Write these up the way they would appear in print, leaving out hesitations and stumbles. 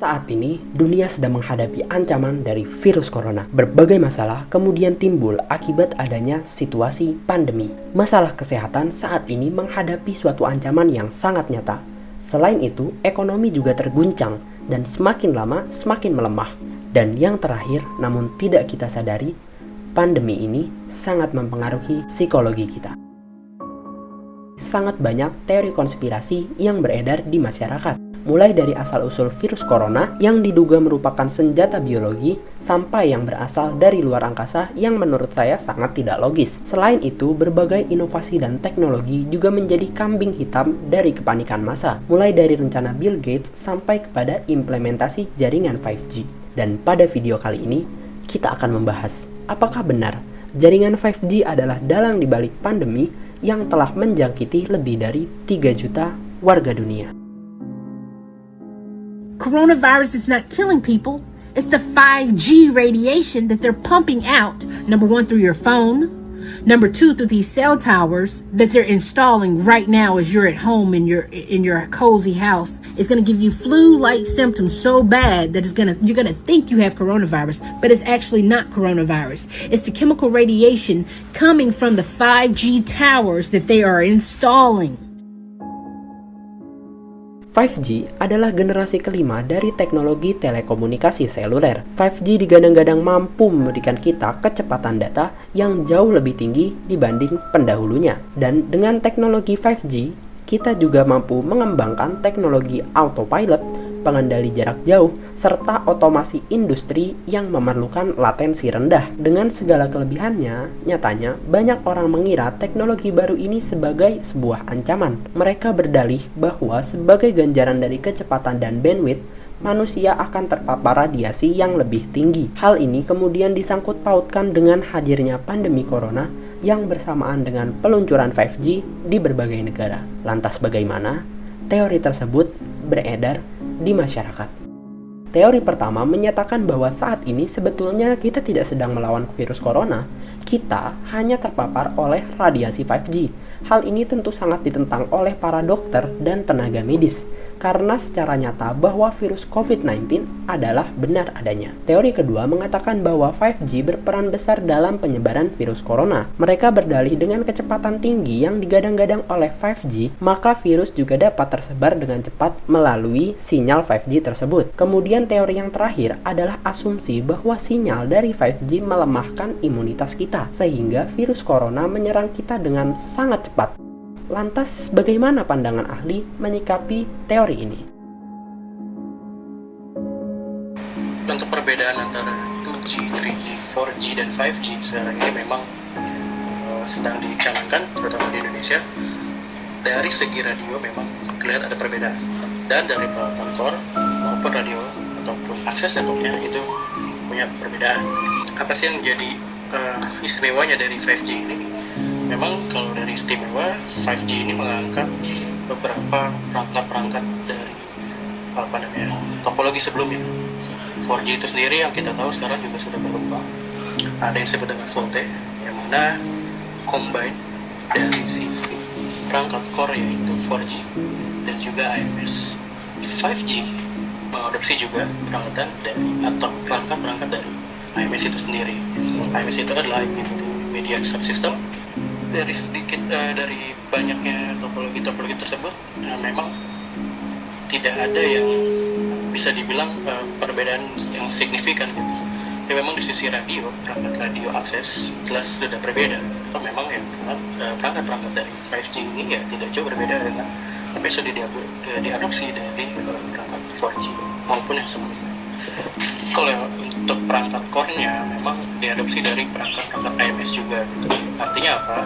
Saat ini, dunia sedang menghadapi ancaman dari virus corona. Berbagai masalah kemudian timbul akibat adanya situasi pandemi. Masalah kesehatan saat ini menghadapi suatu ancaman yang sangat nyata. Selain itu, ekonomi juga terguncang dan semakin lama semakin melemah. Dan yang terakhir, namun tidak kita sadari, pandemi ini sangat mempengaruhi psikologi kita. Sangat banyak teori konspirasi yang beredar di masyarakat. Mulai dari asal-usul virus corona yang diduga merupakan senjata biologi sampai yang berasal dari luar angkasa yang menurut saya sangat tidak logis. Selain itu, berbagai inovasi dan teknologi juga menjadi kambing hitam dari kepanikan massa. Mulai dari rencana Bill Gates sampai kepada implementasi jaringan 5G. Dan pada video kali ini, kita akan membahas apakah benar jaringan 5G adalah dalang dibalik pandemi yang telah menjangkiti lebih dari 3 juta warga dunia. Coronavirus is not killing people. It's the 5G radiation that they're pumping out. Number one, through your phone. Number two, through these cell towers that they're installing right now as you're at home in your cozy house. It's going to give you flu-like symptoms so bad that you're going to think you have coronavirus, but it's actually not coronavirus. It's the chemical radiation coming from the 5G towers that they are installing. 5G adalah generasi kelima dari teknologi telekomunikasi seluler. 5G digadang-gadang mampu memberikan kita kecepatan data yang jauh lebih tinggi dibanding pendahulunya. Dan dengan teknologi 5G, kita juga mampu mengembangkan teknologi autopilot, pengendali jarak jauh, serta otomasi industri yang memerlukan latensi rendah. Dengan segala kelebihannya, nyatanya banyak orang mengira teknologi baru ini sebagai sebuah ancaman. Mereka berdalih bahwa sebagai ganjaran dari kecepatan dan bandwidth, manusia akan terpapar radiasi yang lebih tinggi. Hal ini kemudian disangkut pautkan dengan hadirnya pandemi corona yang bersamaan dengan peluncuran 5G di berbagai negara. Lantas bagaimana teori tersebut beredar di masyarakat? Teori pertama menyatakan bahwa saat ini sebetulnya kita tidak sedang melawan virus corona, kita hanya terpapar oleh radiasi 5G. Hal ini tentu sangat ditentang oleh para dokter dan tenaga medis, karena secara nyata bahwa virus COVID-19 adalah benar adanya. Teori kedua mengatakan bahwa 5G berperan besar dalam penyebaran virus corona. Mereka berdalih dengan kecepatan tinggi yang digadang-gadang oleh 5G, maka virus juga dapat tersebar dengan cepat melalui sinyal 5G tersebut. Kemudian teori yang terakhir adalah asumsi bahwa sinyal dari 5G melemahkan imunitas kita, sehingga virus corona menyerang kita dengan sangat cepat. Lantas, bagaimana pandangan ahli menyikapi teori ini? Untuk perbedaan antara 2G, 3G, 4G, dan 5G sekarang ini memang sedang dicanangkan, terutama di Indonesia. Dari segi radio memang kelihatan ada perbedaan. Dan dari peralatan core maupun radio ataupun akses networknya itu punya perbedaan. Apa sih yang menjadi istimewanya dari 5G ini? Memang kalau dari istimewa, 5G ini mengangkat beberapa perangkat-perangkat dari topologi sebelumnya. 4G itu sendiri yang kita tahu sekarang juga sudah berkembang. Ada yang disebut dengan VoLTE, yang mana combine dari sisi perangkat core yaitu 4G dan juga AMS. 5G mengadopsi juga perangkat dari AMS itu sendiri. AMS itu adalah media subsystem. Dari banyaknya topologi tersebut, memang tidak ada yang bisa dibilang perbedaan yang signifikan gitu. Ya memang di sisi radio, perangkat radio akses jelas sudah berbeda. Atau memang ya perangkat dari 5G ini ya tidak jauh berbeda dengan apa yang sudah diadopsi dari perangkat 4G maupun yang sebelumnya. Kalau untuk perangkat core-nya memang diadopsi dari perangkat AMS juga. Artinya apa?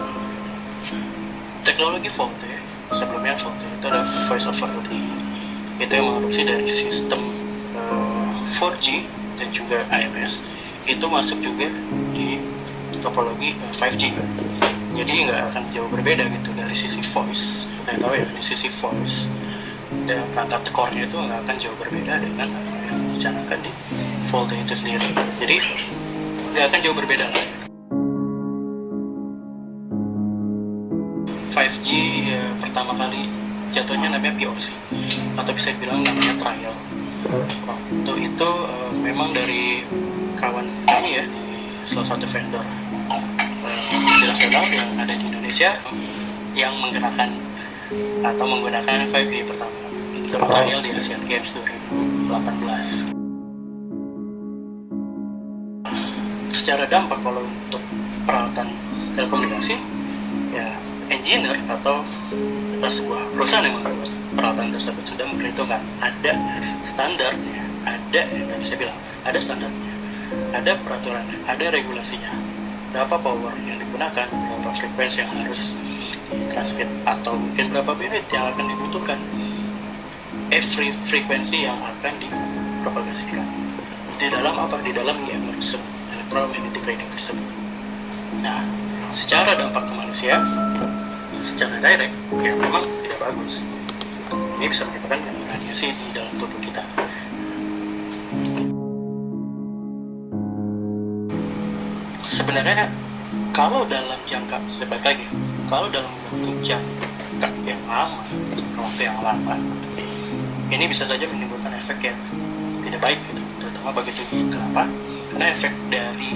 Teknologi VoLTE, sebelumnya VoLTE itu adalah Voice over LTE. Itu yang mengadopsi dari sistem 4G dan juga AMS. Itu masuk juga di topologi 5G. Jadi nggak akan jauh berbeda gitu dari sisi voice. Kita tahu ya, dari sisi voice dan perangkat core-nya itu nggak akan jauh berbeda dengan yang dicanangkan di VoLTE itu sendiri. Jadi nggak akan jauh berbeda lah. 5G pertama kali jatuhnya namanya POC atau bisa dibilang namanya trial. Waktu itu memang dari kawan kami ya, di salah satu vendor internasional yang ada di Indonesia yang menggerakkan atau menggunakan 5G pertama untuk trial di Asian Games 2018. Secara dampak kalau untuk peralatan telekomunikasi, ya engineer atau sebuah perusahaan yang membuat peralatan tersebut sudah memperhitungkan ada standarnya, ada yang tadi saya bilang, ada standarnya, ada peraturannya, ada regulasinya, berapa power yang digunakan, berapa frekuensi yang harus ditransmit, atau mungkin berapa bit yang akan dibutuhkan, every frekuensi yang akan dipropagasikan di dalam apa, di dalam EMR tersebut, electromagnetic radio tersebut. Nah, secara dampak ke manusia, secara direct, ya memang tidak bagus. Ini bisa menyebabkan radiasi di dalam tubuh kita. Sebenarnya kalau dalam jangka, sebaik lagi, kalau dalam jangka yang lama, waktu yang lama, ini bisa saja menimbulkan efek yang tidak baik gitu, terutama bagi tubuh. Kenapa? Karena efek dari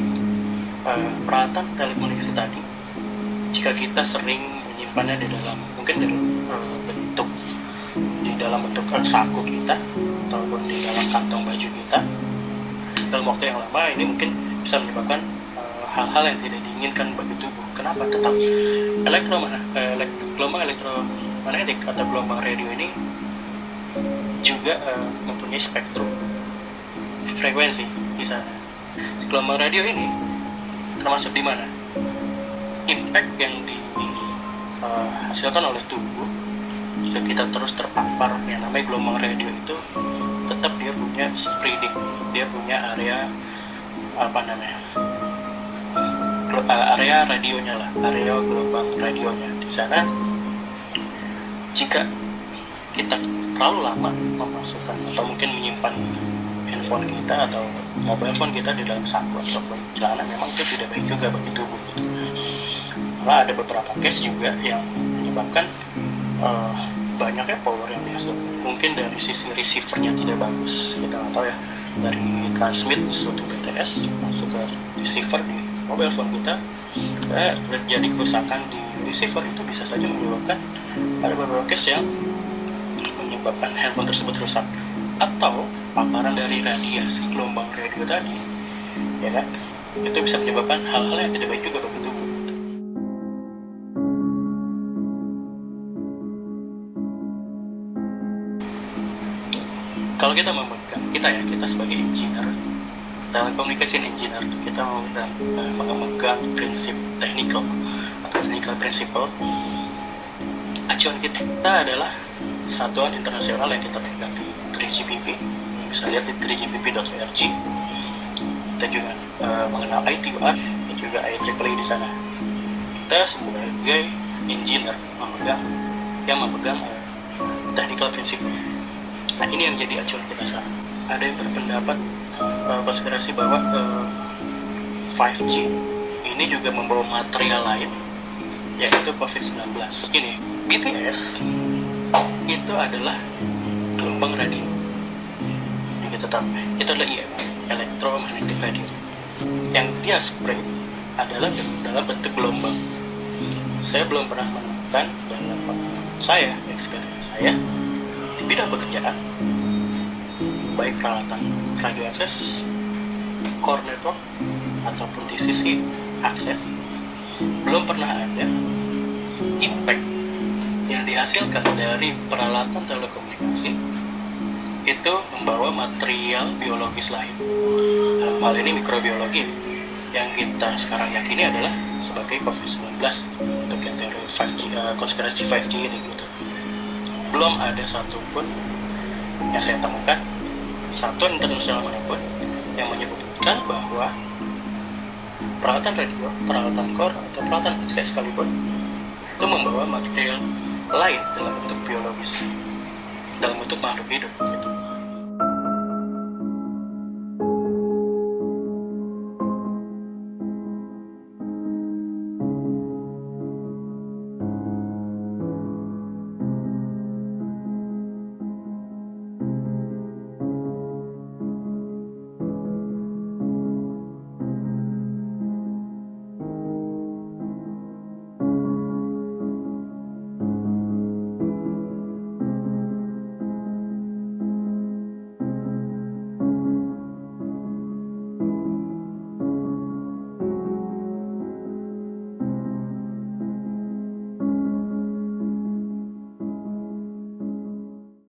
peralatan telekomunikasi tadi, jika kita sering menyimpannya di dalam, mungkin dalam bentuk saku kita ataupun di dalam kantong baju kita dalam waktu yang lama, ini mungkin bisa menyebabkan hal-hal yang tidak diinginkan bagi tubuh. Kenapa? Tetap gelombang elektromagnetik atau gelombang radio ini juga mempunyai spektrum frekuensi di sana. Gelombang radio ini termasuk di mana? Impact yang dihasilkan oleh tubuh jika kita terus terpapar yang namanya gelombang radio itu, tetap dia punya spreading, dia punya area area radionya lah, area gelombang radionya di sana. Jika kita terlalu lama memasukkan atau mungkin menyimpan handphone kita atau mobile phone kita di dalam saku ataupun celana, memang itu tidak baik juga bagi tubuh gitu. Karena ada beberapa case juga yang menyebabkan banyaknya power yang dihasilkan. Mungkin dari sisi receivernya tidak bagus, kita nggak tahu ya, dari transmit suatu BTS masuk ke receiver di mobile phone kita, terjadi kerusakan di receiver, itu bisa saja menyebabkan ada beberapa case yang menyebabkan handphone tersebut rusak. Atau paparan dari radiasi gelombang radio tadi, ya kan, itu bisa menyebabkan hal-hal yang tidak baik juga bagi tubuh. Kalau kita kita sebagai engineer, telekomunikasi engineer, kita memegang prinsip technical atau technical principle. Acuan kita adalah satuan internasional yang kita pegang di 3GPP. Bisa lihat di 3GPP.org. Kita juga mengenal ITUR dan juga IEEE di sana. Kita sebagai engineer yang memegang technical principle. Nah, ini yang jadi acuan kita sekarang. Ada yang berpendapat konspirasi bahwa 5G ini juga membawa material lain, yaitu COVID-19. Gini, BTS itu adalah gelombang radio. Ini tetap, itu adalah EMR, electromagnetic radio. Yang dia spread adalah dalam bentuk gelombang. Saya belum pernah menemukan dalam experience saya di bidang pekerjaan, baik peralatan radio akses, core network, ataupun di sisi akses, belum pernah ada impact yang dihasilkan dari peralatan telekomunikasi itu membawa material biologis lain. Hal ini mikrobiologi yang kita sekarang yakini adalah sebagai COVID-19 untuk yang teori 5G, konspirasi 5G ini gitu. Belum ada satupun yang saya temukan, satuan internasional manapun yang menyebutkan bahwa peralatan radio, peralatan core, atau peralatan akses sekalipun itu membawa material lain dalam bentuk biologis, dalam bentuk makhluk hidup gitu.